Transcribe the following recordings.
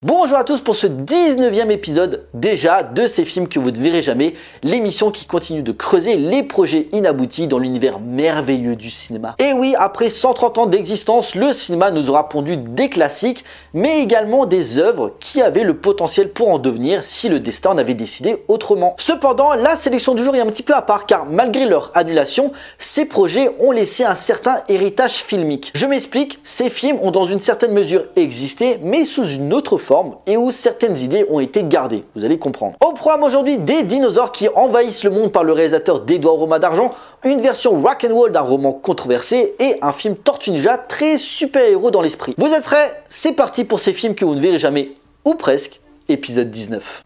Bonjour à tous pour ce 19e épisode déjà de ces films que vous ne verrez jamais, l'émission qui continue de creuser les projets inaboutis dans l'univers merveilleux du cinéma. Et oui, après 130 ans d'existence, le cinéma nous aura pondu des classiques, mais également des œuvres qui avaient le potentiel pour en devenir si le destin en avait décidé autrement. Cependant, la sélection du jour est un petit peu à part car malgré leur annulation, ces projets ont laissé un certain héritage filmique. Je m'explique, ces films ont dans une certaine mesure existé, mais sous une autre forme et où certaines idées ont été gardées, vous allez comprendre. Au programme aujourd'hui, des dinosaures qui envahissent le monde par le réalisateur d'Edouard Romain d'Argent, une version rock'n'roll d'un roman controversé et un film Tortue Ninja très super-héros dans l'esprit. Vous êtes prêts? C'est parti pour ces films que vous ne verrez jamais, ou presque, épisode 19.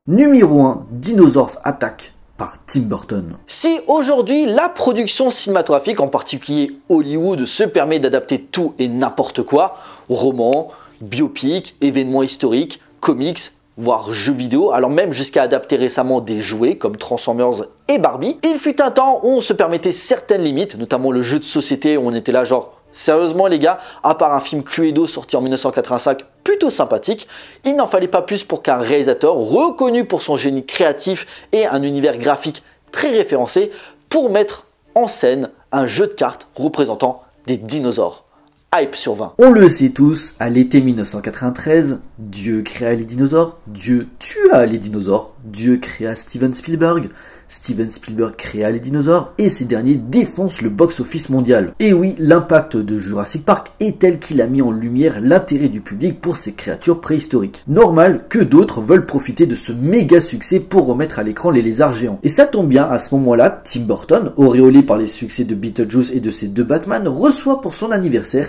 Numéro 1, Dinosaurs Attack par Tim Burton. Si aujourd'hui la production cinématographique, en particulier Hollywood, se permet d'adapter tout et n'importe quoi, romans, biopics, événements historiques, comics, voire jeux vidéo, alors même jusqu'à adapter récemment des jouets comme Transformers et Barbie, il fut un temps où on se permettait certaines limites, notamment le jeu de société où on était là genre sérieusement les gars, à part un film Cluedo sorti en 1985 plutôt sympathique, il n'en fallait pas plus pour qu'un réalisateur reconnu pour son génie créatif et un univers graphique très référencé pour mettre en scène un jeu de cartes représentant des dinosaures. Hype sur 20. On le sait tous, à l'été 1993, Dieu créa les dinosaures, Dieu tua les dinosaures, Dieu créa Steven Spielberg, Steven Spielberg créa les dinosaures et ces derniers défoncent le box-office mondial. Et oui, l'impact de Jurassic Park est tel qu'il a mis en lumière l'intérêt du public pour ces créatures préhistoriques. Normal que d'autres veulent profiter de ce méga succès pour remettre à l'écran les lézards géants. Et ça tombe bien, à ce moment-là, Tim Burton, auréolé par les succès de Beetlejuice et de ses deux Batman, reçoit pour son anniversaire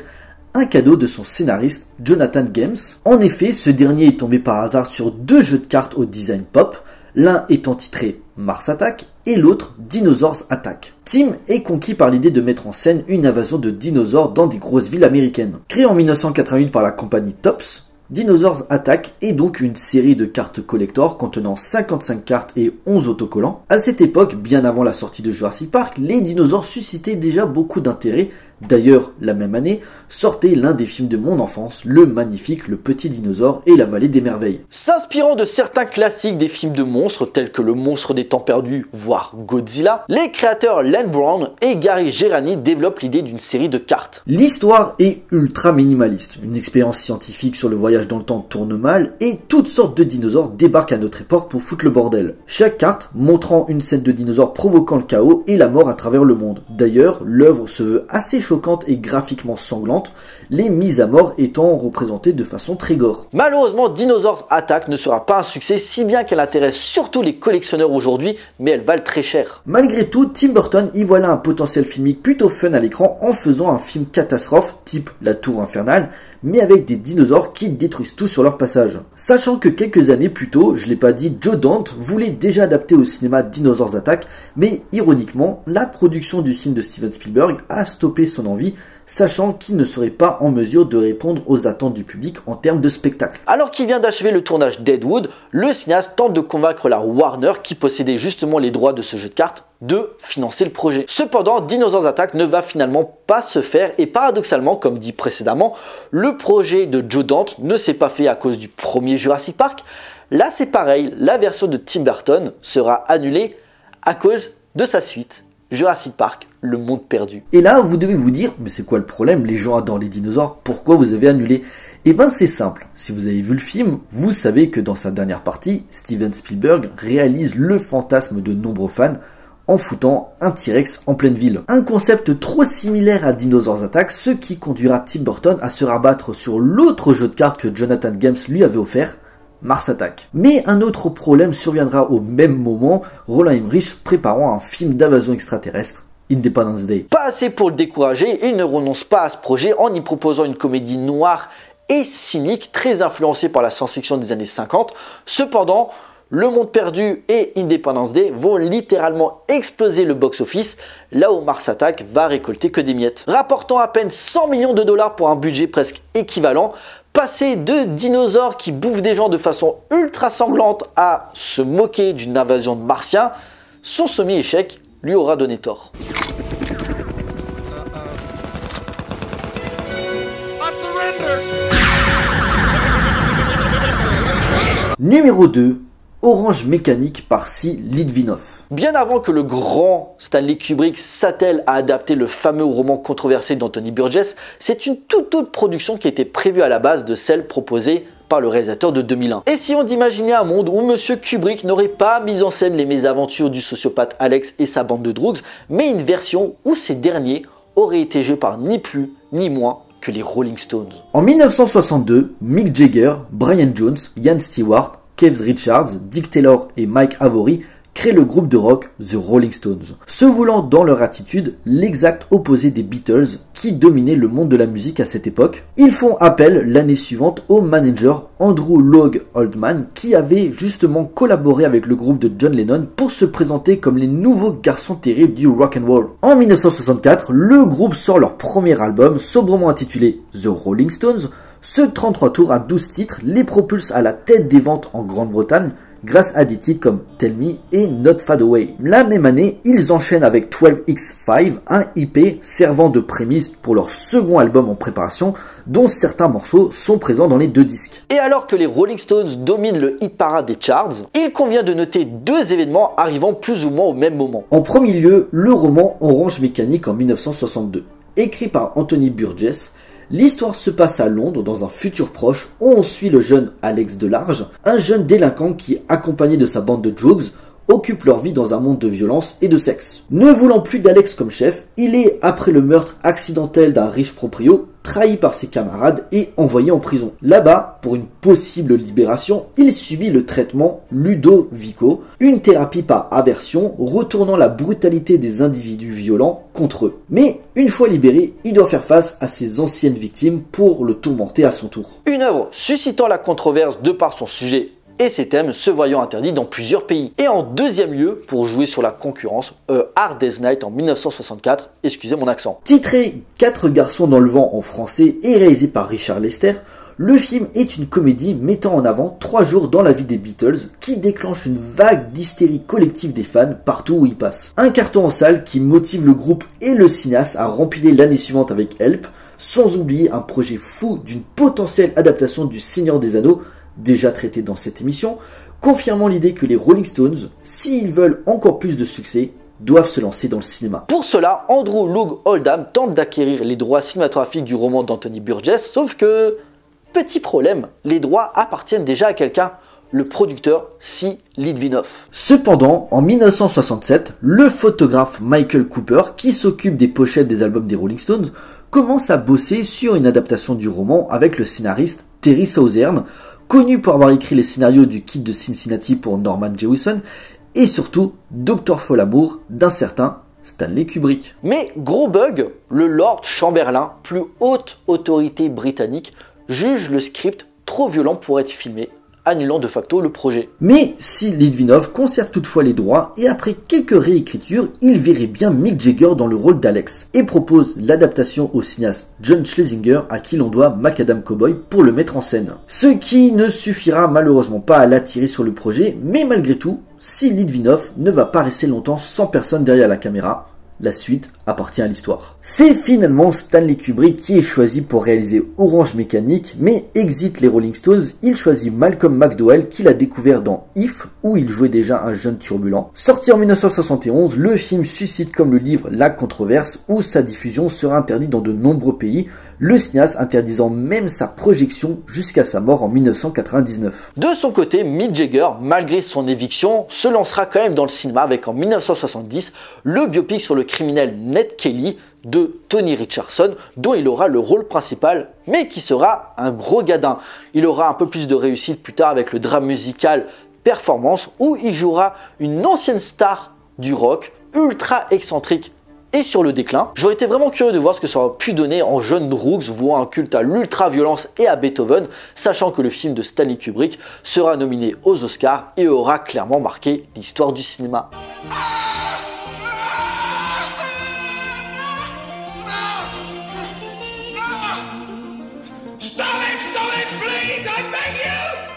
un cadeau de son scénariste Jonathan Games. En effet, ce dernier est tombé par hasard sur deux jeux de cartes au design pop, l'un étant titré Mars Attack et l'autre Dinosaurs Attack. Tim est conquis par l'idée de mettre en scène une invasion de dinosaures dans des grosses villes américaines. Créé en 1988 par la compagnie Topps, Dinosaurs Attack est donc une série de cartes collector contenant 55 cartes et 11 autocollants. À cette époque, bien avant la sortie de Jurassic Park, les dinosaures suscitaient déjà beaucoup d'intérêt. D'ailleurs, la même année, sortait l'un des films de mon enfance, le magnifique Le Petit Dinosaure et la Vallée des Merveilles. S'inspirant de certains classiques des films de monstres tels que Le Monstre des Temps Perdus, voire Godzilla, les créateurs Len Brown et Gary Gerani développent l'idée d'une série de cartes. L'histoire est ultra minimaliste. Une expérience scientifique sur le voyage dans le temps tourne mal et toutes sortes de dinosaures débarquent à notre époque pour foutre le bordel. Chaque carte montrant une scène de dinosaures provoquant le chaos et la mort à travers le monde. D'ailleurs, l'œuvre se veut assez choquante et graphiquement sanglante, les mises à mort étant représentées de façon très gore. Malheureusement, Dinosaurs Attack ne sera pas un succès, si bien qu'elle intéresse surtout les collectionneurs aujourd'hui, mais elles valent très cher. Malgré tout, Tim Burton y voit là un potentiel filmique plutôt fun à l'écran en faisant un film catastrophe type La Tour Infernale, mais avec des dinosaures qui détruisent tout sur leur passage. Sachant que quelques années plus tôt, je l'ai pas dit, Joe Dante voulait déjà adapter au cinéma Dinosaurs Attack, mais ironiquement, la production du film de Steven Spielberg a stoppé son envie, sachant qu'il ne serait pas en mesure de répondre aux attentes du public en termes de spectacle. Alors qu'il vient d'achever le tournage d'Ed Wood, le cinéaste tente de convaincre la Warner, qui possédait justement les droits de ce jeu de cartes, de financer le projet. Cependant, Dinosaurs Attack ne va finalement pas se faire et paradoxalement, comme dit précédemment, le projet de Joe Dante ne s'est pas fait à cause du premier Jurassic Park. Là, c'est pareil, la version de Tim Burton sera annulée à cause de sa suite, Jurassic Park, le monde perdu. Et là, vous devez vous dire, mais c'est quoi le problème? Les gens adorent les dinosaures, pourquoi vous avez annulé? Eh ben c'est simple, si vous avez vu le film, vous savez que dans sa dernière partie, Steven Spielberg réalise le fantasme de nombreux fans en foutant un T-Rex en pleine ville. Un concept trop similaire à Dinosaurs Attack, ce qui conduira Tim Burton à se rabattre sur l'autre jeu de cartes que Jonathan Games lui avait offert, Mars Attack. Mais un autre problème surviendra au même moment, Roland Emmerich préparant un film d'invasion extraterrestre, Independence Day. Pas assez pour le décourager, il ne renonce pas à ce projet en y proposant une comédie noire et cynique, très influencée par la science-fiction des années 50. Cependant, Le Monde Perdu et Independence Day vont littéralement exploser le box-office, là où Mars Attack va récolter que des miettes. Rapportant à peine 100 millions de dollars pour un budget presque équivalent, passer de dinosaures qui bouffent des gens de façon ultra sanglante à se moquer d'une invasion de martiens, son semi-échec lui aura donné tort. Numéro 2, Orange Mécanique par C. Litvinov. Bien avant que le grand Stanley Kubrick s'attelle à adapter le fameux roman controversé d'Anthony Burgess, c'est une toute autre production qui était prévue à la base de celle proposée par le réalisateur de 2001. Essayons d'imaginer un monde où Monsieur Kubrick n'aurait pas mis en scène les mésaventures du sociopathe Alex et sa bande de droogs, mais une version où ces derniers auraient été joués par ni plus ni moins que les Rolling Stones. En 1962, Mick Jagger, Brian Jones, Ian Stewart, Keith Richards, Dick Taylor et Mike Avory créent le groupe de rock The Rolling Stones, se voulant dans leur attitude l'exact opposé des Beatles qui dominaient le monde de la musique à cette époque. Ils font appel l'année suivante au manager Andrew Loog Oldham qui avait justement collaboré avec le groupe de John Lennon pour se présenter comme les nouveaux garçons terribles du rock and roll. En 1964, le groupe sort leur premier album sobrement intitulé The Rolling Stones. Ce 33 tours à 12 titres les propulse à la tête des ventes en Grande-Bretagne grâce à des titres comme Tell Me et Not Fade Away. La même année, ils enchaînent avec 12X5, un EP servant de prémisse pour leur second album en préparation, dont certains morceaux sont présents dans les deux disques. Et alors que les Rolling Stones dominent le hit parade des charts, il convient de noter deux événements arrivant plus ou moins au même moment. En premier lieu, le roman Orange Mécanique en 1962. Écrit par Anthony Burgess, l'histoire se passe à Londres dans un futur proche où on suit le jeune Alex Delarge, un jeune délinquant qui, accompagné de sa bande de drugs, occupe leur vie dans un monde de violence et de sexe. Ne voulant plus d'Alex comme chef, il est, après le meurtre accidentel d'un riche proprio, trahi par ses camarades et envoyé en prison. Là-bas, pour une possible libération, il subit le traitement Ludovico, une thérapie par aversion retournant la brutalité des individus violents contre eux. Mais une fois libéré, il doit faire face à ses anciennes victimes pour le tourmenter à son tour. Une œuvre suscitant la controverse de par son sujet et ses thèmes se voyant interdits dans plusieurs pays. Et en deuxième lieu, pour jouer sur la concurrence, A Hard Day's Night en 1964, excusez mon accent. Titré 4 garçons dans le vent en français et réalisé par Richard Lester, le film est une comédie mettant en avant 3 jours dans la vie des Beatles qui déclenche une vague d'hystérie collective des fans partout où ils passent. Un carton en salle qui motive le groupe et le cinéaste à rempiler l'année suivante avec Help, sans oublier un projet fou d'une potentielle adaptation du Seigneur des Anneaux, déjà traité dans cette émission, confirmant l'idée que les Rolling Stones, s'ils veulent encore plus de succès, doivent se lancer dans le cinéma. Pour cela, Andrew Loog Oldham tente d'acquérir les droits cinématographiques du roman d'Anthony Burgess, sauf que, petit problème, les droits appartiennent déjà à quelqu'un, le producteur C. Litvinov. Cependant, en 1967, le photographe Michael Cooper, qui s'occupe des pochettes des albums des Rolling Stones, commence à bosser sur une adaptation du roman avec le scénariste Terry Southern, connu pour avoir écrit les scénarios du Kid de Cincinnati pour Norman Jewison, et surtout Dr. Folamour d'un certain Stanley Kubrick. Mais gros bug, le Lord Chamberlain, plus haute autorité britannique, juge le script trop violent pour être filmé, annulant de facto le projet. Mais si Litvinov conserve toutefois les droits et après quelques réécritures, il verrait bien Mick Jagger dans le rôle d'Alex et propose l'adaptation au cinéaste John Schlesinger à qui l'on doit Macadam Cowboy pour le mettre en scène. Ce qui ne suffira malheureusement pas à l'attirer sur le projet, mais malgré tout, si Litvinov ne va pas rester longtemps sans personne derrière la caméra, la suite appartient à l'histoire. C'est finalement Stanley Kubrick qui est choisi pour réaliser Orange Mécanique, mais exit les Rolling Stones, il choisit Malcolm McDowell qu'il a découvert dans If, où il jouait déjà un jeune turbulent. Sorti en 1971, le film suscite comme le livre la controverse, où sa diffusion sera interdite dans de nombreux pays, le cinéaste interdisant même sa projection jusqu'à sa mort en 1999. De son côté, Mick Jagger, malgré son éviction, se lancera quand même dans le cinéma avec en 1970 le biopic sur le criminel Ned Kelly de Tony Richardson, dont il aura le rôle principal, mais qui sera un gros gadin. Il aura un peu plus de réussite plus tard avec le drame musical Performance, où il jouera une ancienne star du rock, ultra excentrique et sur le déclin. J'aurais été vraiment curieux de voir ce que ça aurait pu donner en jeune Droogs, vouant un culte à l'ultra-violence et à Beethoven, sachant que le film de Stanley Kubrick sera nominé aux Oscars et aura clairement marqué l'histoire du cinéma.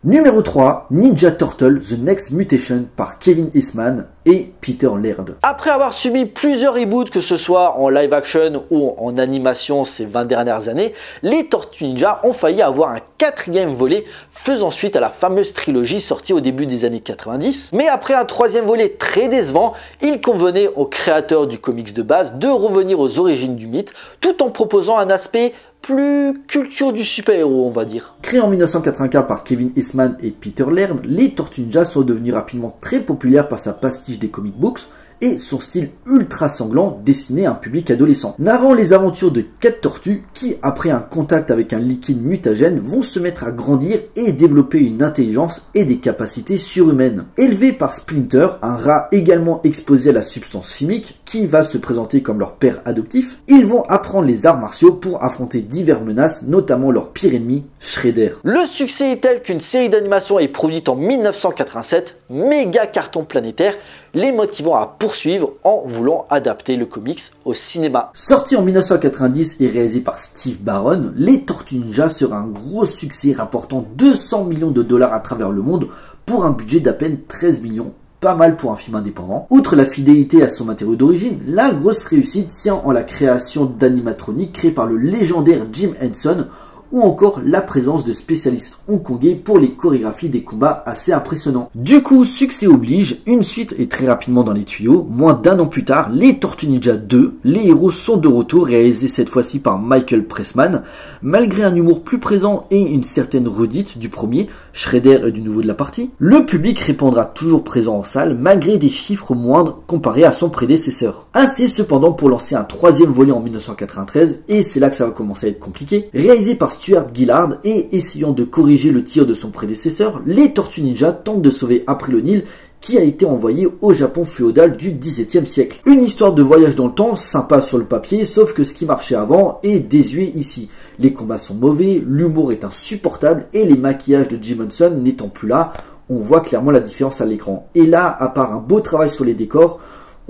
Numéro 3, Ninja Turtle The Next Mutation par Kevin Eastman et Peter Laird. Après avoir subi plusieurs reboots, que ce soit en live action ou en animation ces 20 dernières années, les Tortues Ninja ont failli avoir un 4e volet faisant suite à la fameuse trilogie sortie au début des années 90. Mais après un 3e volet très décevant, il convenait aux créateurs du comics de base de revenir aux origines du mythe tout en proposant un aspect plus culture du super-héros, on va dire. Créé en 1984 par Kevin Eastman et Peter Laird, les Tortues Ninja sont devenus rapidement très populaires par sa pastiche des comic books et son style ultra sanglant destiné à un public adolescent. Narrant les aventures de 4 tortues qui, après un contact avec un liquide mutagène, vont se mettre à grandir et développer une intelligence et des capacités surhumaines. Élevés par Splinter, un rat également exposé à la substance chimique qui va se présenter comme leur père adoptif, ils vont apprendre les arts martiaux pour affronter diverses menaces, notamment leur pire ennemi, Shredder. Le succès est tel qu'une série d'animation est produite en 1987, méga carton planétaire, les motivant à poursuivre en voulant adapter le comics au cinéma. Sorti en 1990 et réalisé par Steve Barron, les Tortues Ninja sera un gros succès rapportant 200 millions de dollars à travers le monde pour un budget d'à peine 13 millions. Pas mal pour un film indépendant. Outre la fidélité à son matériau d'origine, la grosse réussite tient en la création d'animatroniques créés par le légendaire Jim Henson, ou encore la présence de spécialistes hongkongais pour les chorégraphies des combats assez impressionnants. Du coup, succès oblige, une suite est très rapidement dans les tuyaux. Moins d'1 an plus tard, les Tortues Ninja 2, les héros sont de retour, réalisés cette fois-ci par Michael Pressman. Malgré un humour plus présent et une certaine redite du premier, Shredder est du nouveau de la partie, le public répondra toujours présent en salle malgré des chiffres moindres comparés à son prédécesseur. Assez cependant pour lancer un 3e volet en 1993, et c'est là que ça va commencer à être compliqué. Réalisé par Stuart Gillard et essayant de corriger le tir de son prédécesseur, les Tortues Ninja tentent de sauver April O'Neil qui a été envoyé au Japon féodal du XVIIe siècle. Une histoire de voyage dans le temps, sympa sur le papier, sauf que ce qui marchait avant est désuet ici. Les combats sont mauvais, l'humour est insupportable et les maquillages de Jim Henson n'étant plus là, on voit clairement la différence à l'écran. Et là, à part un beau travail sur les décors,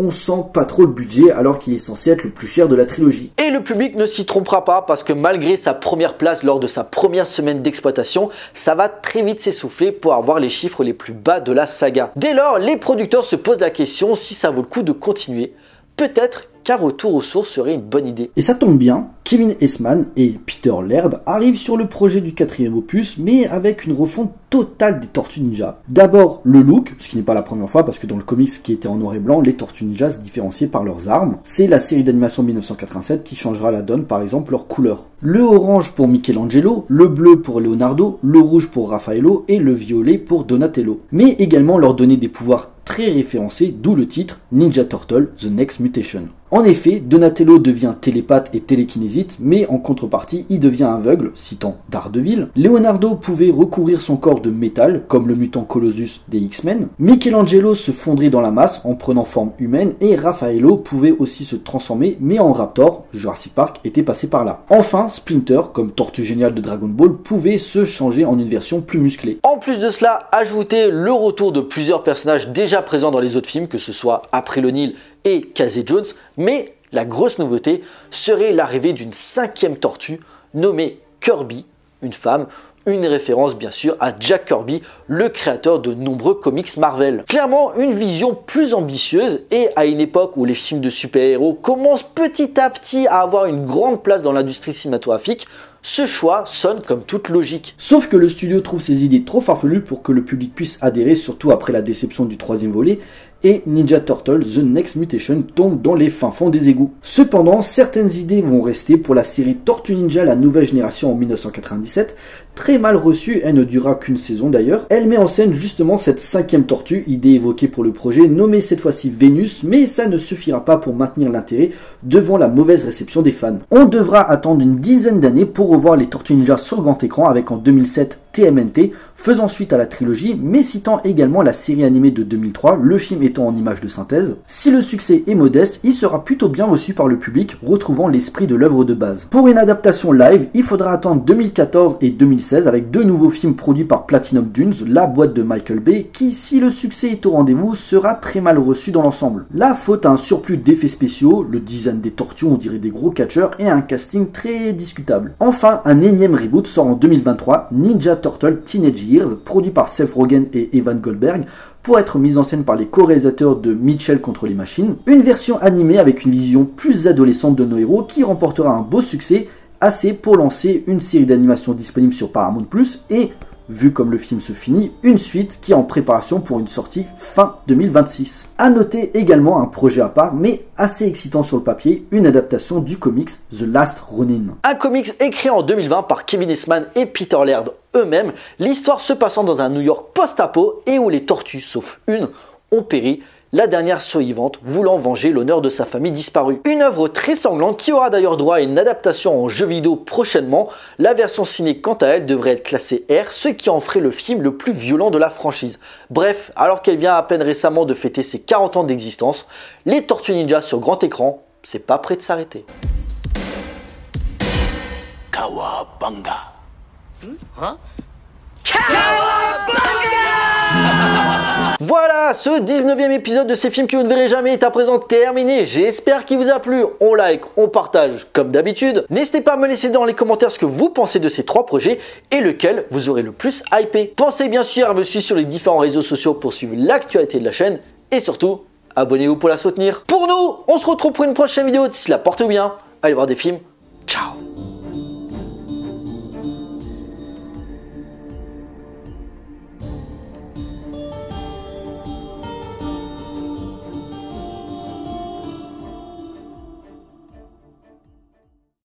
on sent pas trop le budget alors qu'il est censé être le plus cher de la trilogie. Et le public ne s'y trompera pas parce que malgré sa première place lors de sa première semaine d'exploitation, ça va très vite s'essouffler pour avoir les chiffres les plus bas de la saga. Dès lors, les producteurs se posent la question si ça vaut le coup de continuer. Peut-être qu'un retour aux sources serait une bonne idée. Et ça tombe bien, Kevin Eastman et Peter Laird arrivent sur le projet du 4e opus, mais avec une refonte totale des Tortues Ninja. D'abord le look, ce qui n'est pas la première fois parce que dans le comics qui était en noir et blanc, les Tortues Ninja se différenciaient par leurs armes. C'est la série d'animation 1987 qui changera la donne, par exemple leur couleur. Le orange pour Michelangelo, le bleu pour Leonardo, le rouge pour Raffaello et le violet pour Donatello. Mais également leur donner des pouvoirs très référencés, d'où le titre Ninja Turtle The Next Mutation. En effet, Donatello devient télépathe et télékinésite, mais en contrepartie, il devient aveugle, citant Daredevil. Leonardo pouvait recouvrir son corps de métal, comme le mutant Colossus des X-Men. Michelangelo se fondrait dans la masse en prenant forme humaine, et Raffaello pouvait aussi se transformer, mais en Raptor, Jurassic Park était passé par là. Enfin, Splinter, comme Tortue Géniale de Dragon Ball, pouvait se changer en une version plus musclée. En plus de cela, ajoutez le retour de plusieurs personnages déjà présents dans les autres films, que ce soit April O'Neil et Casey Jones, mais la grosse nouveauté serait l'arrivée d'une 5e tortue nommée Kirby, une femme, une référence bien sûr à Jack Kirby, le créateur de nombreux comics Marvel. Clairement une vision plus ambitieuse et à une époque où les films de super-héros commencent petit à petit à avoir une grande place dans l'industrie cinématographique, ce choix sonne comme toute logique. Sauf que le studio trouve ses idées trop farfelues pour que le public puisse adhérer, surtout après la déception du 3e volet, et Ninja Turtle The Next Mutation tombe dans les fins fonds des égouts. Cependant, certaines idées vont rester pour la série Tortue Ninja la nouvelle génération en 1997, très mal reçue, elle ne durera qu'une saison d'ailleurs. Elle met en scène justement cette 5e tortue, idée évoquée pour le projet, nommée cette fois-ci Vénus, mais ça ne suffira pas pour maintenir l'intérêt devant la mauvaise réception des fans. On devra attendre une dizaine d'années pour revoir les Tortues Ninja sur grand écran avec en 2007 TMNT, faisant suite à la trilogie, mais citant également la série animée de 2003, le film étant en images de synthèse. Si le succès est modeste, il sera plutôt bien reçu par le public, retrouvant l'esprit de l'œuvre de base. Pour une adaptation live, il faudra attendre 2014 et 2016 avec 2 nouveaux films produits par Platinum Dunes, la boîte de Michael Bay, qui, si le succès est au rendez-vous, sera très mal reçu dans l'ensemble. La faute à un surplus d'effets spéciaux, le design des tortues, on dirait des gros catcheurs, et un casting très discutable. Enfin, un énième reboot sort en 2023, Ninja Turtle Teenage Years, produit par Seth Rogen et Evan Goldberg, pour être mise en scène par les co-réalisateurs de Mitchell contre les machines. Une version animée avec une vision plus adolescente de nos héros qui remportera un beau succès, assez pour lancer une série d'animation disponible sur Paramount+, et, vu comme le film se finit, une suite qui est en préparation pour une sortie fin 2026. A noter également un projet à part, mais assez excitant sur le papier, une adaptation du comics The Last Ronin. Un comics écrit en 2020 par Kevin Eastman et Peter Laird eux-mêmes, l'histoire se passant dans un New York post-apo et où les tortues, sauf une, ont péri, la dernière survivante voulant venger l'honneur de sa famille disparue. Une œuvre très sanglante qui aura d'ailleurs droit à une adaptation en jeu vidéo prochainement. La version ciné quant à elle devrait être classée R, ce qui en ferait le film le plus violent de la franchise. Bref, alors qu'elle vient à peine récemment de fêter ses 40 ans d'existence, les Tortues Ninja sur grand écran, c'est pas prêt de s'arrêter. Kawabanga. Voilà, ce 19e épisode de ces films que vous ne verrez jamais est à présent terminé. J'espère qu'il vous a plu. On like, on partage comme d'habitude. N'hésitez pas à me laisser dans les commentaires ce que vous pensez de ces 3 projets et lequel vous aurez le plus hypé. Pensez bien sûr à me suivre sur les différents réseaux sociaux pour suivre l'actualité de la chaîne et surtout, abonnez-vous pour la soutenir. Pour nous, on se retrouve pour une prochaine vidéo. D'ici là, portez-vous bien. Allez voir des films. Ciao.